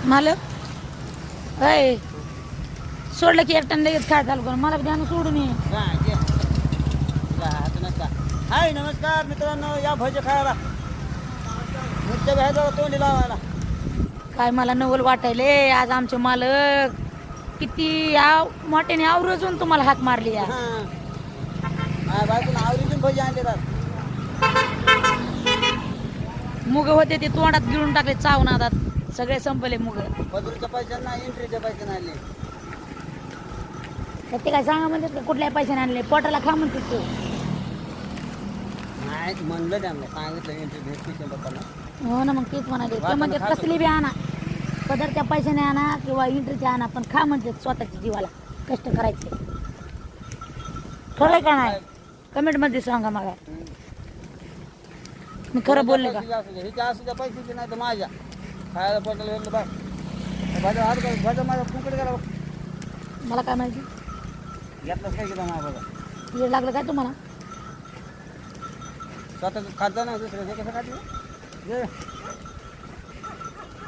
मालक अय सोडलं की एकट्याने लगेच काय चालू करून मला ध्यान सोडून ये. हाय नमस्कार मित्रांनो, या भजी खायला मिरच्या भ्यायला तोंडी लावायला. काय मला नवल वाटायले आज आमचे मालक किती मोठ्याने आवरजून तुम्हाला हाक मारली या. बायकून आवरीतून भजी आणले. मुग होते ते तोंडात गिळून टाकले चावनादात सगळे संपले मुग. मजुरीच्या पैशांना एंट्रीच्या पैसे आणले. ते काय सांगा म्हणतात का कुठल्याही पैशाने आणले पोटाला खा म्हणते तू. नाही म्हणलं त्यांना सांगितलं एंट्री भेटते पप्पाला. हो ना मग तेच म्हणाले ते म्हणतात कसली बी आणा पदरच्या पैशाने आणा किंवा एंट्रीच्या आणा पण खा म्हणतात स्वतःच्या जीवाला कष्ट करायचे. खरं का नाही कमेंट मध्ये सांगा मला मी खरं बोलले का. हिच्या असू द्या पैशाचे नाही तर माझ्या खायला पोटाला भेटलं बघ. भाज्या हात भाज्या माझा फुकट गेला. मला काय माहिती घेतलंच काय केलं माझ्या बघा. वेळ लागलं काय तुम्हाला. स्वतःच खात जा ना दुसऱ्याचं कसं खाते.